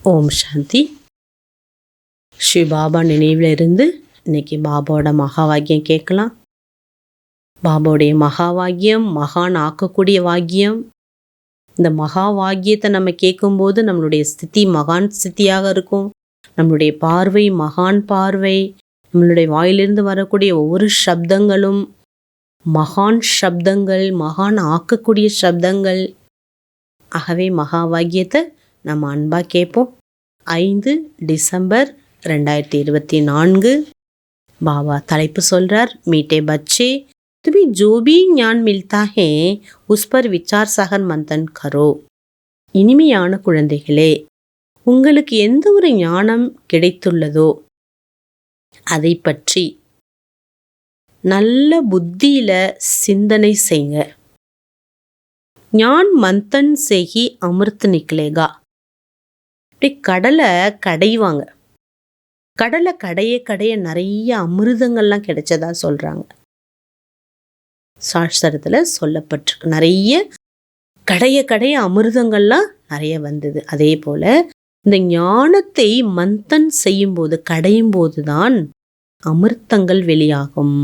ஓம் சாந்தி. ஸ்ரீ பாபா நினைவில் இருந்து இன்னைக்கு பாபாவோட மகா வாக்கியம் கேட்கலாம். பாபாவுடைய மகா வாக்கியம் மகான் ஆக்கக்கூடிய வாக்கியம். இந்த மகா வாக்கியத்தை நம்ம கேட்கும்போது நம்மளுடைய ஸ்திதி மகான் ஸ்திதியாக இருக்கும். நம்மளுடைய பார்வை மகான் பார்வை. நம்மளுடைய வாயிலிருந்து வரக்கூடிய ஒவ்வொரு சப்தங்களும் மகான் சப்தங்கள், மகான் ஆக்கக்கூடிய சப்தங்கள். ஆகவே மகா வாக்கியத்தை நம்ம அன்பாக கேட்போம். 5 டிசம்பர் 2024. பாபா தலைப்பு சொல்கிறார், மீட்டே பச்சே तुम्हें जो भी ज्ञान मिलता है उस पर विचार सागर मंथन करो. இனிமையான குழந்தைகளே, உங்களுக்கு எந்த ஒரு ஞானம் கிடைத்துள்ளதோ அதை பற்றி நல்ல புத்தியில சிந்தனை செய்யுங்க. ஞான் மந்தன் சேகி அமிர்த் நிக்கலேகா. இப்படி கடலை கடைவாங்க. கடலை கடைய நிறைய அமிர்தங்கள்லாம் கிடைச்சதா சொல்றாங்க. சாஸ்திரத்துல சொல்லப்பட்டிருக்கு. நிறைய கடைய அமிர்தங்கள்லாம் நிறைய வந்தது. அதே போல இந்த ஞானத்தை மந்தன் செய்யும் போது, கடையும் போதுதான் அமிர்தங்கள் வெளியாகும்.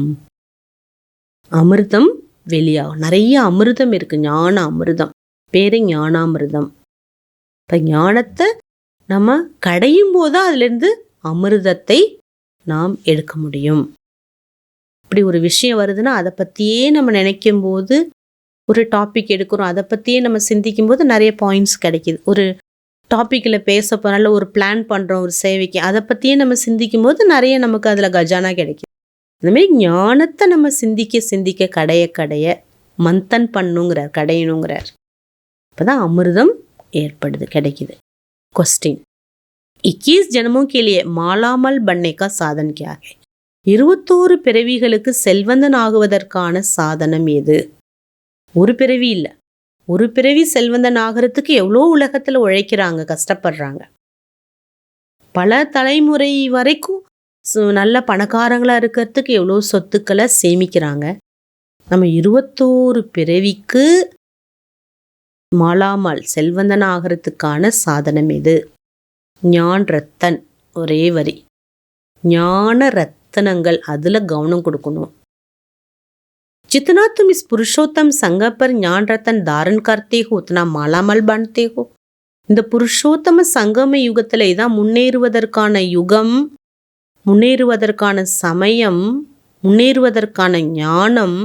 அமிர்தம் வெளியாகும். நிறைய அமிர்தம் இருக்கு. ஞான அமிர்தம், பேரு ஞானாமிர்தம். இப்ப ஞானத்தை நம்ம கடையும் போதுதான் அதிலிருந்து அமிர்தத்தை நாம் எடுக்க முடியும். இப்படி ஒரு விஷயம் வருதுன்னா அதை பற்றியே நம்ம நினைக்கும் போது, ஒரு டாபிக் எடுக்கிறோம், அதை பற்றியே நம்ம சிந்திக்கும் போது நிறைய பாயிண்ட்ஸ் கிடைக்கிது. ஒரு டாப்பிக்கில் பேச போனால ஒரு பிளான் பண்ணுறோம் ஒரு சேவைக்கு, அதை பற்றியே நம்ம சிந்திக்கும் போது நிறைய நமக்கு அதில் கஜானா கிடைக்கிது. அந்தமாரி ஞானத்தை நம்ம சிந்திக்க கடைய மந்தன் பண்ணுங்கிறார், கடையணுங்கிறார். அப்போதான் அமிர்தம் ஏற்படுது, கிடைக்குது. क्वेश्चन 21 जन्मों के लिए मालामाल बनने का साधन क्या है? 21 பிறவிகளுக்கு செல்வந்தன் ஆகுவதற்கான சாதனம் எது? ஒரு பிறவி இல்லை, ஒரு பிறவி செல்வந்தன் ஆகிறதுக்கு எவ்வளோ உலகத்தில் உழைக்கிறாங்க, கஷ்டப்படுறாங்க. பல தலைமுறை வரைக்கும் நல்ல பணக்காரங்களாக இருக்கிறதுக்கு எவ்வளோ சொத்துக்களை சேமிக்கிறாங்க. நம்ம 21 பிறவிக்கு மாலாமால் செல்வந்தன் ஆகிறதுக்கான சாதனம் எது? ஞான் ரத்தன். ஒரே வரி, ஞான ரத்தனங்கள். அதில் கவனம் கொடுக்கணும். जितना तुम इस पुरुषोत्तम संग पर ज्ञान रतन धारण करते हो उतना मालामाल बनते हो. இந்த புருஷோத்தம சங்கம யுகத்தில் இதான் முன்னேறுவதற்கான யுகம், முன்னேறுவதற்கான சமயம், முன்னேறுவதற்கான ஞானம்.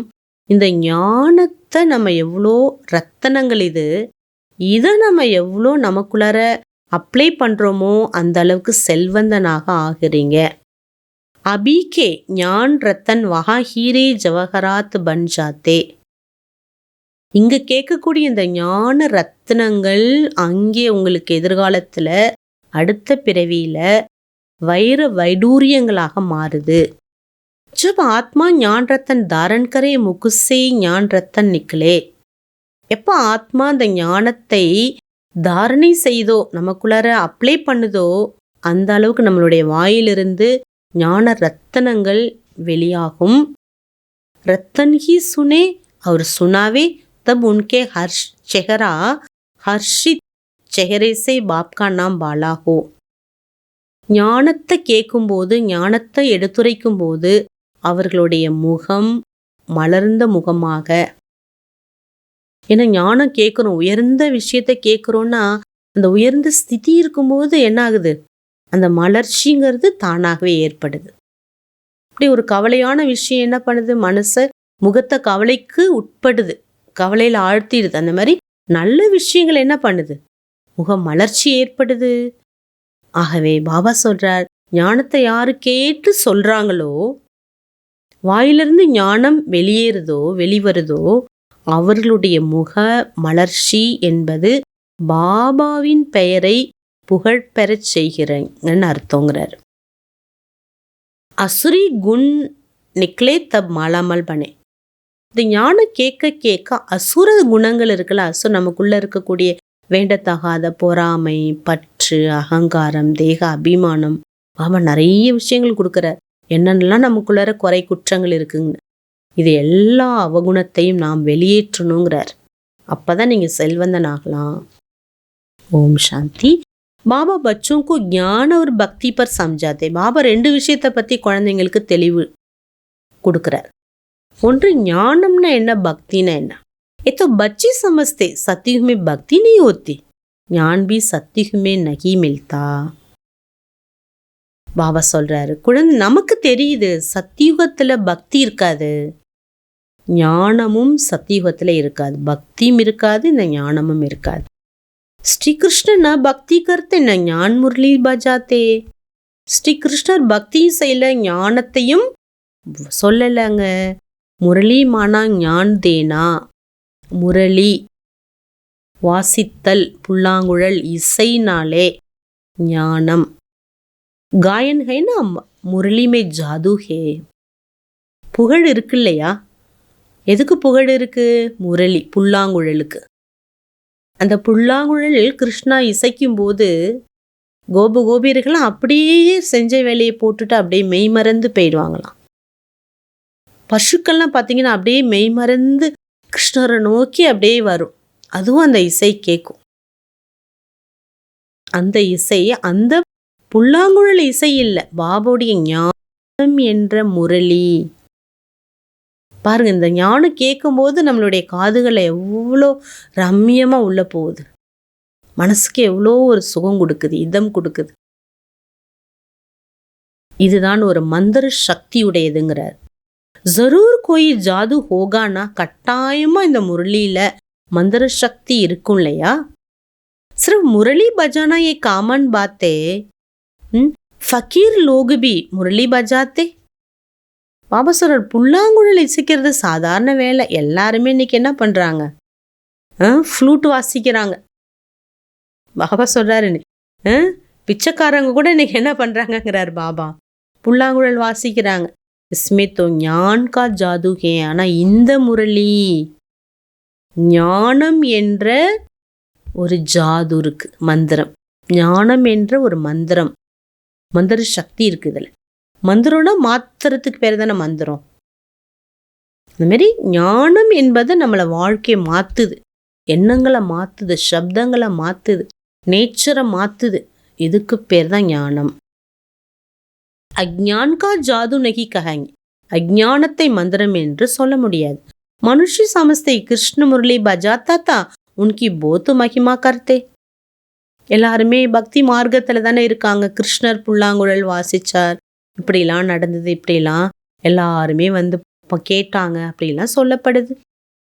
இந்த ஞானத்தை நம்ம எவ்வளோ ரத்தனங்கள் இதை நம்ம எவ்வளோ நமக்குள்ளார அப்ளை பண்ணுறோமோ அந்த அளவுக்கு செல்வந்தனாக ஆகிறீங்க. அபிகே ஞான் ரத்தன் வஹா ஹீரே ஜவஹராத் பன் ஜாத்தே. இங்கே கேட்கக்கூடிய இந்த ஞான ரத்னங்கள் அங்கே உங்களுக்கு எதிர்காலத்தில் அடுத்த பிறவியில் வைர வைடூரியங்களாக மாறுது. जब आत्मा ज्ञान रतन धारण करे मुख से ज्ञान रतन निकले. எப்போ ஆத்மா அந்த ஞானத்தை தாரணை செய்தோ, நமக்குள்ளார அப்ளை பண்ணுதோ, அந்த அளவுக்கு நம்மளுடைய வாயிலிருந்து ஞான ரத்தனங்கள் வெளியாகும். ரத்தன் ஹி சுனே और सुनावे तब उनके हर्ष चेहरा हर्षित चेहरे से बाप का नाम बाला हो. ஞானத்தை கேட்கும்போது, ஞானத்தை எடுத்துரைக்கும் போது அவர்களுடைய முகம் மலர்ந்த முகமாக. ஏன்னா ஞானம் கேட்குறோம், உயர்ந்த விஷயத்தை கேட்குறோன்னா அந்த உயர்ந்த ஸ்திதி இருக்கும்போது என்ன ஆகுது, அந்த மலர்ச்சிங்கிறது தானாகவே ஏற்படுது. இப்படி ஒரு கவலையான விஷயம் என்ன பண்ணுது, மனசை முகத்தை கவலைக்கு உட்படுது, கவலையில் ஆழ்த்திடுது. அந்த மாதிரி நல்ல விஷயங்கள் என்ன பண்ணுது, முக மலர்ச்சி ஏற்படுது. ஆகவே பாபா சொல்றார், ஞானத்தை யாரு கேட்டு சொல்றாங்களோ, வாயிலிருந்து ஞானம் வெளிவருதோ அவர்களுடைய முக மலர்ச்சி என்பது பாபாவின் பெயரை புகழ்பெறச் செய்கிறேன்னு அர்த்தங்கிறார். அசுரி குண் நிக்லே தப் மாலாமல் பனே. இந்த ஞானம் கேட்க அசுர குணங்கள் இருக்குல்ல, நமக்குள்ள இருக்கக்கூடிய வேண்டத்தகாத பொறாமை, பற்று, அகங்காரம், தேக அபிமானம், பாபா நிறைய விஷயங்கள் கொடுக்குறார். என்னென்னலாம் நமக்குள்ளார குறை குற்றங்கள் இருக்குங்க, இது எல்லா அவகுணத்தையும் நாம் வெளியேற்றணுங்கிறார். அப்பதான் நீங்க செல்வந்தன் ஆகலாம். ஓம் சாந்தி. பாபா बच्चों को ज्ञान और भक्ति पर समझाते. பாபா ரெண்டு விஷயத்தை பத்தி குழந்தைங்களுக்கு தெளிவு கொடுக்கிறார். ஒன்று ஞானம்னா என்ன, பக்தினா என்ன. ये तो बच्चे समझते सतयुग में भक्ति नहीं होती, ज्ञान भी सतयुग में नहीं मिलता. பாபா சொல்றாரு, குழந்தை நமக்கு தெரியுது சத்தியுகத்துல பக்தி இருக்காது, ஞானமும் சத்தியுகத்துல இருக்காது. பக்தியும் இருக்காது, இந்த ஞானமும் இருக்காது. ஸ்ரீ கிருஷ்ணர் न भक्ति करते न ज्ञान मुरली बजाते. ஸ்ரீ கிருஷ்ணர் பக்தியும் செய்யல, ஞானத்தையும் சொல்லலைங்க. முரளி மானா ஞான் தேனா, முரளி வாசித்தல், புல்லாங்குழல் இசைனாலே ஞானம். गायन है ना, முரளி மே ஜாது ஹே. புகழ் இருக்கு இல்லையா? எதுக்கு புகழ் இருக்கு? முரளி, புல்லாங்குழலுக்கு. அந்த புல்லாங்குழல் கிருஷ்ணா இசைக்கும் போது கோபியர்கள்லாம் அப்படியே செஞ்ச வேலையை போட்டுட்டு அப்படியே மெய்மறந்து போயிடுவாங்களாம். பசுக்கள்லாம் பார்த்தீங்கன்னா அப்படியே மெய்மறந்து கிருஷ்ணரை நோக்கி அப்படியே வரும். அதுவும் அந்த இசை கேட்கும். அந்த இசை அந்த புல்லாங்குழல் இசை இல்லை, பாபாவுடைய ஞானம் என்ற முரளி. பாருங்க, இந்த ஞானம் கேட்கும்போது நம்மளுடைய காதுகளை எவ்வளோ ரம்மியமா உள்ள போகுது, மனசுக்கு எவ்வளோ ஒரு சுகம் கொடுக்குது, இதம் கொடுக்குது. இதுதான் ஒரு மந்திர சக்தி உடையதுங்கிறார். ஜரூர் கோயி ஜாது ஹோகானா, கட்டாயமா இந்த முரளியில மந்திர சக்தி இருக்கும் இல்லையா? सिर्फ मुरली बजाना ये कॉमन बात है. फकीर लोग भी मुरली बजाते. பாபா சொல்றார், புல்லாங்குழல் இசைக்கிறது சாதாரண வேலை. எல்லாருமே இன்னைக்கு என்ன பண்றாங்க? ஃப்ளூட் வாசிக்கிறாங்க. பாபா சொல்றாரு, பிச்சைக்காரங்க கூட இன்னைக்கு என்ன பண்றாங்கிறார் பாபா, புல்லாங்குழல் வாசிக்கிறாங்க. इसमें तो ज्ञान का जादू है. ஆனா இந்த முரளி ஞானம் என்ற ஒரு ஜாது இருக்கு, மந்திரம். ஞானம் என்ற ஒரு மந்திரம், மந்திர சக்தி இருக்கு இதுல. மந்திரம்னா மாத்திரத்துக்கு பேர் தானே மந்திரம். இந்த மாதிரி ஞானம் என்பது நம்மளை வாழ்க்கையை மாத்துது, எண்ணங்களை மாத்துது, சப்தங்களை மாத்துது, நேச்சரை மாத்துது. இதுக்கு பேர் தான் ஞானம். அஜ்ஞான் கா ஜாது நகி கஹாங்க. அஜ்ஞானத்தை மந்திரம் என்று சொல்ல முடியாது. மனுஷி சமஸ்தை கிருஷ்ண முரளி பஜாத்தா தா உன்கி போத்து மகிமா கர்த்தே. எல்லாருமே பக்தி மார்க்கத்துல தானே இருக்காங்க. கிருஷ்ணர் புல்லாங்குழல் வாசிச்சார், இப்படிலாம் நடந்தது, இப்படிலாம் எல்லாருமே வந்து கேட்டாங்க, அப்படிலாம் சொல்லப்படுது.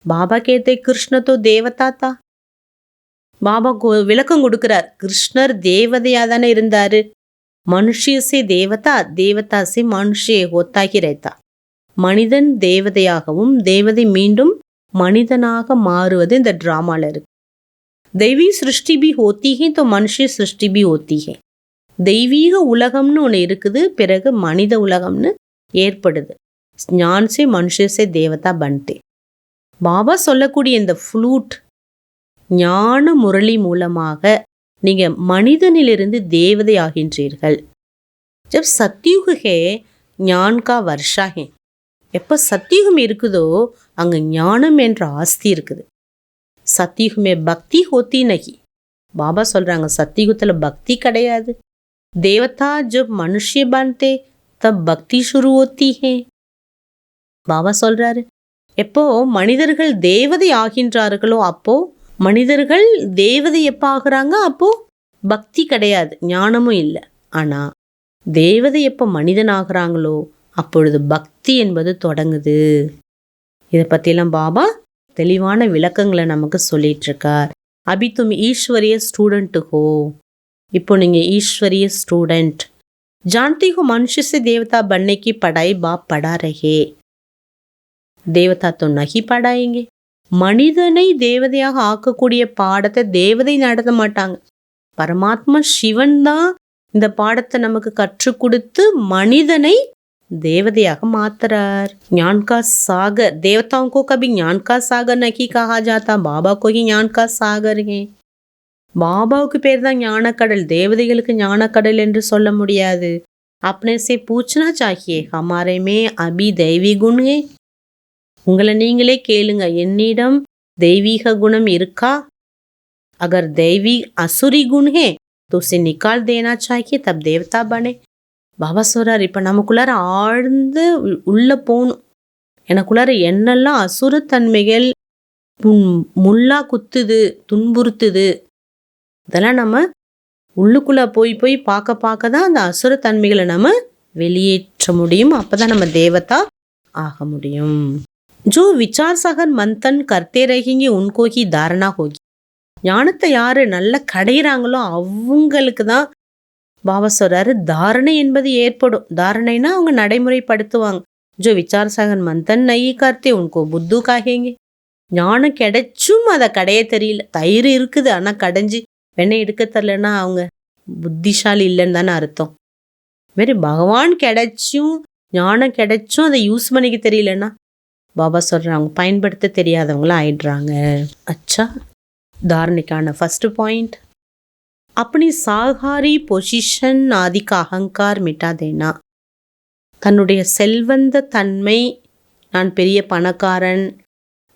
பாபா கேத்தே கிருஷ்ண தோ தேவதா தா. பாபா விளக்கம் கொடுக்கிறார், கிருஷ்ணர் தேவதையா தானே இருந்தாரு. மனுஷிய சே தேவதா, தேவதா சே மனுஷே ஹோத்தாகி ரேத்தா. மனிதன் தேவதையாகவும் தேவதை மீண்டும் மனிதனாக மாறுவது இந்த டிராமால இருக்கு. தெய்வீ சிருஷ்டி பி ஹோத்தி ஹே தோ மனுஷ சிருஷ்டி பி ஹோத்தி ஹே. தெய்வீக உலகம்னு ஒன்று இருக்குது, பிறகு மனித உலகம்னு ஏற்படுது. ஞான் சே மனுஷ சே தேவதா பன்தே. பாபா சொல்லக்கூடிய இந்த ஃப்ளூட் ஞான முரளி மூலமாக நீங்க மனிதனிலிருந்து தேவதை ஆகின்றீர்கள். ஜப் சத்யுக ஹே ஞான் கா வர்ஷா ஹே. எப்போ சத்தியுகம் இருக்குதோ அங்கே ஞானம் என்ற ஆஸ்தி இருக்குது. சத்தியுகமே பக்தி ஹோத்தி நகி. பாபா சொல்றாங்க, சத்தியுகத்தில் பக்தி கிடையாது. தேவதா ஜப் மனுஷ்ய பன்தே தப் பக்தி சுரு ஹோத்தி ஹே. பாபா சொல்றாரு, எப்போ மனிதர்கள் தேவதை ஆகின்றார்களோ அப்போ, மனிதர்கள் தேவதை எப்போ ஆகுறாங்க அப்போ பக்தி கிடையாது, ஞானமும் இல்லை. ஆனா தேவதை எப்போ மனிதன் ஆகுறாங்களோ அப்பொழுது பக்தி என்பது தொடங்குது. இதை பற்றிலாம் பாபா தெளிவான விளக்கங்களை நமக்கு சொல்லிட்டு இருக்கார். அபி தும் ஈஸ்வரிய ஸ்டூடெண்ட் ஹோ. இப்போ நீங்கள் ஈஸ்வரிய ஸ்டூடெண்ட். जानती हो मनुष्य से देवता बनने की पढ़ाई बाप पढ़ा रहे. देवता तो नहीं पढ़ाएंगे. மனிதனை தேவதையாக ஆக்கக்கூடிய பாடத்தை தேவதை நடத்த மாட்டாங்க. பரமாத்மா சிவன் தான் இந்த பாடத்தை நமக்கு கற்றுக் கொடுத்து மனிதனை देवதையாக மாத்துறார். ज्ञान का सागर. देवताओं को कभी ज्ञान का सागर नहीं कहा जाता. बाबा को ही ज्ञान का सागर है. பாபாவுக்கு பேர் தான் ஞானக்கடல், தேவதைகளுக்கு ஞானக்கடல் என்று சொல்ல முடியாது. अपने से पूछना चाहिए हमारे में अभी दैवी गुण है. உங்களை நீங்களே கேளுங்க, என்னிடம் தெய்வீக குணம் இருக்கா? अगर दैवी असुरी गुण है तो उसे निकाल देना चाहिए तब देवता बने. பாபா சொல்றார், இப்போ நமக்குள்ளார ஆழ்ந்து உள்ளே போகணும். எனக்குள்ளார என்னெல்லாம் அசுரத்தன்மைகள் முள்ளா குத்துது, துன்புறுத்துது, இதெல்லாம் நம்ம உள்ளுக்குள்ளே போய் போய் பார்க்க தான் அந்த அசுரத்தன்மைகளை நம்ம வெளியேற்ற முடியும். அப்போ தான் நம்ம தேவதா ஆக முடியும். जो विचार सागर मंथन करते रहेंगे उनको ही धारणा होगी. ஞானத்தை யாரு நல்லா கடையிறாங்களோ அவங்களுக்கு தான் பாபா சொல்றாரு தாரணை என்பது ஏற்படும். தாரணைனா அவங்க நடைமுறைப்படுத்துவாங்க. जो विचार सागर मंथन नहीं करते उनको बुद्धू कहेंगे. ஞானம் கிடைச்சும் அதை கடைய தெரியல. தயிர் இருக்குது ஆனால் கடைஞ்சி வெண்ணெய் எடுக்க தெரியலன்னா அவங்க புத்திசாலி இல்லைன்னு தானே அர்த்தம். மாரி பகவான் கிடைச்சும் ஞானம் கிடைச்சும் அதை யூஸ் பண்ணிக்க தெரியலன்னா பாபா சொல்கிறாங்க பயன்படுத்த தெரியாதவங்களும் ஆயிடுறாங்க. அச்சா, தாரணைக்கான ஃபர்ஸ்ட் பாயிண்ட், अपनी साहारी பொசிஷன் आदि का अहंकार मिटा देना. தன்னுடைய செல்வந்த தன்மை, நான் பெரிய பணக்காரன்,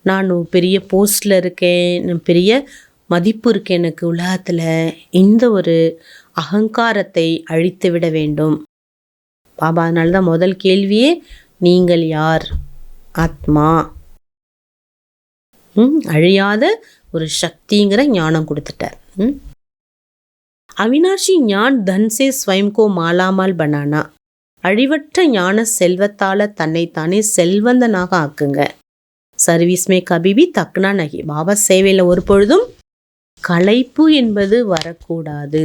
நான் பெரிய போஸ்டில் இருக்கேன், நான் பெரிய மதிப்பு இருக்கேன் எனக்கு உலகத்தில், இந்த ஒரு அகங்காரத்தை அழித்து விட வேண்டும். பாபா அதனால தான் முதல் கேள்வியே நீங்கள் யார்? ஆத்மா. அழியாத ஒரு சக்திங்கிற ஞானம் கொடுத்துட்டார். அவினாஷி ஞான் தன் சே ஸ்வயம் கோ மாலாமால் பனானா. அழிவற்ற ஞான செல்வத்தால் தன்னைத்தானே செல்வந்தனாக ஆக்குங்க. சர்வீஸ்மே கபிபி தக்னா நகி. பாபா சேவையில் ஒரு பொழுதும் களைப்பு என்பது வரக்கூடாது.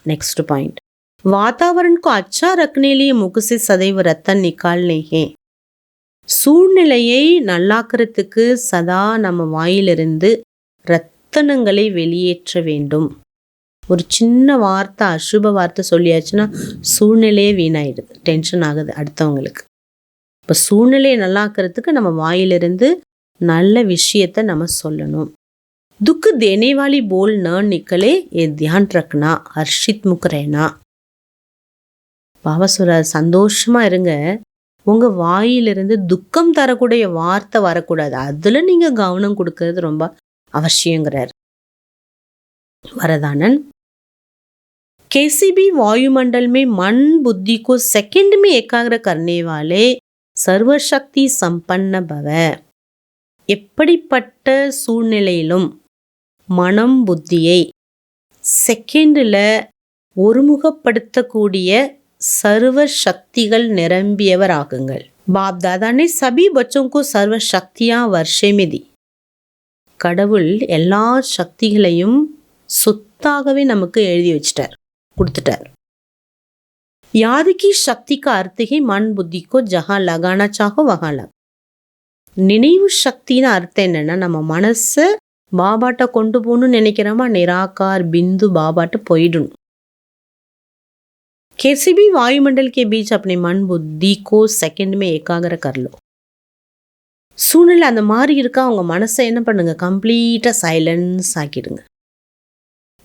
नेक्स्ट पॉइंट, वातावरण को अच्छा रखने लिए मुख से सदैव रतन निकालने हैं. சூழ்நிலையை நல்லாக்கிறதுக்கு சதா நம்ம வாயிலிருந்து ரத்தனங்களை வெளியேற்ற வேண்டும். ஒரு சின்ன வார்த்தை, அசுப வார்த்தை சொல்லியாச்சுன்னா சூழ்நிலையே வீணாயிடுது, டென்ஷன் ஆகுது அடுத்தவங்களுக்கு. இப்போ சூழ்நிலையை நல்லாக்கிறதுக்கு நம்ம வாயிலிருந்து நல்ல விஷயத்தை நம்ம சொல்லணும். दुख देने वाली बोल न निकले ये ध्यान रखना. हर्षित मुख रहना. பாபா சொல்றார் சந்தோஷமா இருங்க, உங்க வாயிலிருந்து துக்கம் தரக்கூடிய வார்த்தை வரக்கூடாது, அதுல நீங்க கவனம் கொடுக்கறது ரொம்ப அவசியங்கிறார். வரதானன், केसी भी वायुमंडल में मन बुद्धि को सेकंड में एकाग्र करने वाले सर्वशक्ति संपन्न भव. எப்படிப்பட்ட சூழ்நிலையிலும் மனம் புத்தியை செகண்டில் ஒருமுகப்படுத்தக்கூடிய சர்வ சக்திகள் நிரம்பியவர் ஆகுங்கள். பாப் தாதா ने सभी बच्चों को सर्व शक्तियां वर्षे में दी. கடவுள் எல்லா சக்திகளையும் சொத்தாகவே நமக்கு எழுதி வச்சிட்டார், கொடுத்துட்டார். याद की शक्ति का अर्थ ही मन बुद्धि को जहां लगाना चाहो वहां लगा. நினைவு சக்தின்னு அர்த்தம் என்னன்னா, நம்ம மனசை பாபாட்ட கொண்டு போகணும்னு நினைக்கிறோமா, நிராகார் பிந்து பாபாட்ட போயிடணும். किसी भी वायुमंडल के बीच अपने मन बुद्धि को सेकंड में एकाग्र कर लो. சூழ்நிலை அந்த மாதிரி இருக்கா, அவங்க மனசை என்ன பண்ணுங்க, கம்ப்ளீட்டாக சைலன்ஸ் ஆக்கிடுங்க.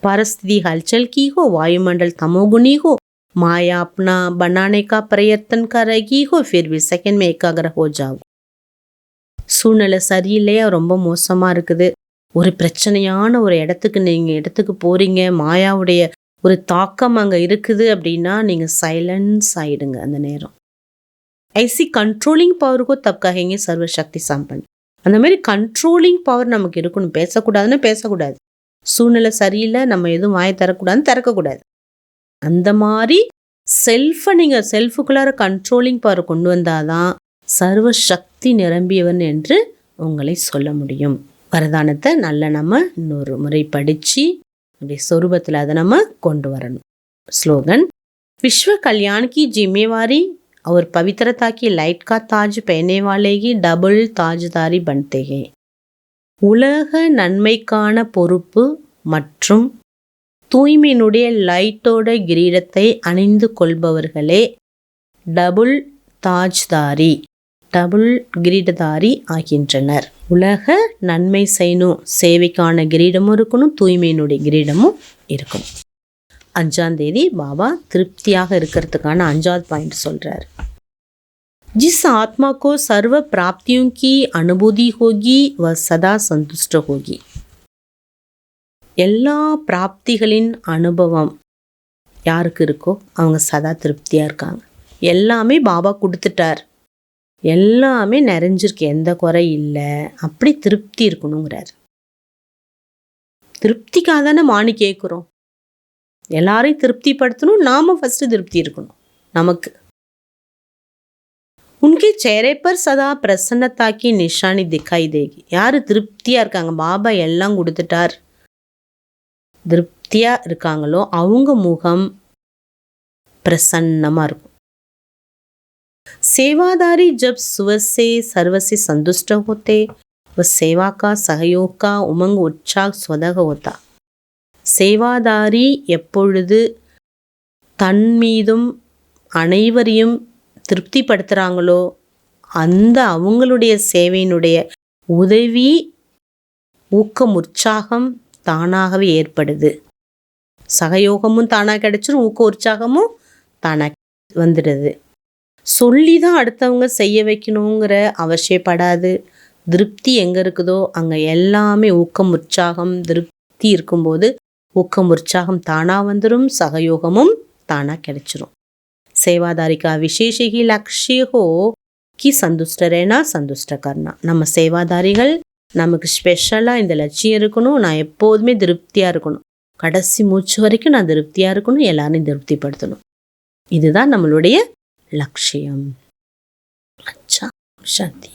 परिस्थिति हलचल की हो, वायुमंडल तमोगुनी हो, माया अपना बनाने का प्रयत्न करेगी हो, फिर भी सेकंड में एकाग्र हो जाओ. சூழ்நிலை சரியில்லையா, ரொம்ப மோசமாக இருக்குது, ஒரு பிரச்சனையான ஒரு இடத்துக்கு போகிறீங்க, மாயாவுடைய ஒரு தாக்கம் அங்கே இருக்குது அப்படின்னா நீங்கள் சைலன்ஸ் ஆகிடுங்க அந்த நேரம். ஐசி கண்ட்ரோலிங் பவருக்கோ தப் கஹேங்க சர்வசக்தி சம்பன். அந்த மாதிரி கண்ட்ரோலிங் பவர் நமக்கு இருக்கணும். பேசக்கூடாதுன்னு பேசக்கூடாது, சூழ்நிலை சரியில்லை நம்ம எதுவும் வாயை தரக்கூடாதுன்னு திறக்கக்கூடாது. அந்த மாதிரி செல்ஃபுக்குள்ளார கண்ட்ரோலிங் பவர் கொண்டு வந்தாதான் சர்வ சக்தி நிரம்பியவன் என்று உங்களை சொல்ல முடியும். வரதானத்தை நல்ல நம்ம இன்னொரு முறை படித்து அப்படி சொரூபத்தில் அதை நம்ம கொண்டு வரணும். ஸ்லோகன், विश्व कल्याण की जिम्मेवारी और पवित्रता की लाइट का ताज पहनने वाले ही डबल ताजदारी बनते हैं. உலக நன்மைக்கான பொறுப்பு மற்றும் தூய்மையினுடைய லைட்டோட கிரீடத்தை அணிந்து கொள்பவர்களே டபுள் தாஜ்தாரி, டபுள் கிரீடதாரி ஆகின்றனர். உலக நன்மை செய்யணும், சேவைக்கான கிரீடமும் இருக்கணும், தூய்மையினுடைய கிரீடமும் இருக்கணும். 5ஆம் தேதி பாபா திருப்தியாக இருக்கிறதுக்கான 5வது பாயிண்ட் சொல்றார். जिस आत्मा को सर्व प्राप्तियों की अनुभूति होगी वह सदा संतुष्ट होगी. எல்லா பிராப்திகளின் அனுபவம் யாருக்கு இருக்கோ அவங்க சதா திருப்தியாக இருக்காங்க. எல்லாமே பாபா கொடுத்துட்டார், எல்லாமே நிறைஞ்சிருக்கு, எந்த குறை இல்லை, அப்படி திருப்தி இருக்கணுங்கிறார். திருப்திக்காக தானே மாணி கேட்குறோம். எல்லாரையும் திருப்திப்படுத்தணும், நாம ஃபர்ஸ்ட் திருப்தி இருக்கணும் நமக்கு. உன்கே சேரே பர் சதா பிரசன்னதா கி நிஷானி திக்காய் தேகி. யாரு திருப்தியா இருக்காங்க, பாபா எல்லாம் கொடுத்துட்டார், திருப்தியா இருக்காங்களோ அவங்க முகம் பிரசன்னமா இருக்கும். सेवादारी जब सुबह से सर्व से संतुष्ट होते वह सेवा का सहयोग का उमंग उत्साह स्वतः होता. சேவாதாரி எப்பொழுது தன் மீதும் அனைவரையும் திருப்திப்படுத்துகிறாங்களோ அந்த அவங்களுடைய சேவையினுடைய உதவி ஊக்கம் உற்சாகம் தானாகவே ஏற்படுது. சகயோகமும் தானாக கிடைச்சிரும், ஊக்க உற்சாகமும் தானாக வந்துடுது. சொல்லி தான் அடுத்தவங்க செய்ய வைக்கணுங்கிற அவசியப்படாது. திருப்தி எங்கே இருக்குதோ அங்கே எல்லாமே ஊக்கம் உற்சாகம், திருப்தி இருக்கும்போது ஊக்கம் உற்சாகம் தானாக வந்துடும், சகயோகமும் தானாக கிடைச்சிரும். सेवादारी का विशेष ही लक्ष्य हो कि संतुष्ट रहना संतुष्ट करना. நம்ம சேவாதாரிகள் நமக்கு ஸ்பெஷலாக இந்த லட்சியம் இருக்கணும், நான் எப்போதுமே திருப்தியாக இருக்கணும், கடைசி மூச்சு வரைக்கும் நான் திருப்தியாக இருக்கணும், எல்லாரையும் திருப்திப்படுத்தணும். இதுதான் நம்மளுடைய லட்சியம். अच्छा, शांति.